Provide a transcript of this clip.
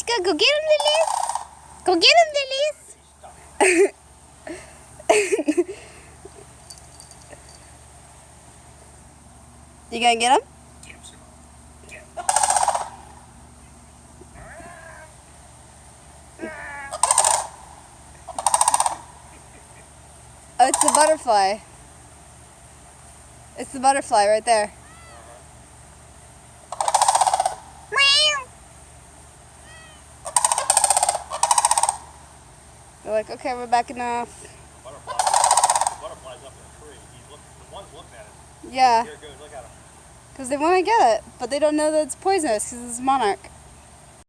Chica, go get him, Lilies. Go get him, Lilies. You gonna get him? Oh, it's the butterfly. It's the butterfly right there. They're like, okay, we're backing off. The butterfly's up in a tree. The one's looking at it. Yeah. Here it goes, look at him. Because they want to get it, but they don't know that it's poisonous because it's monarch.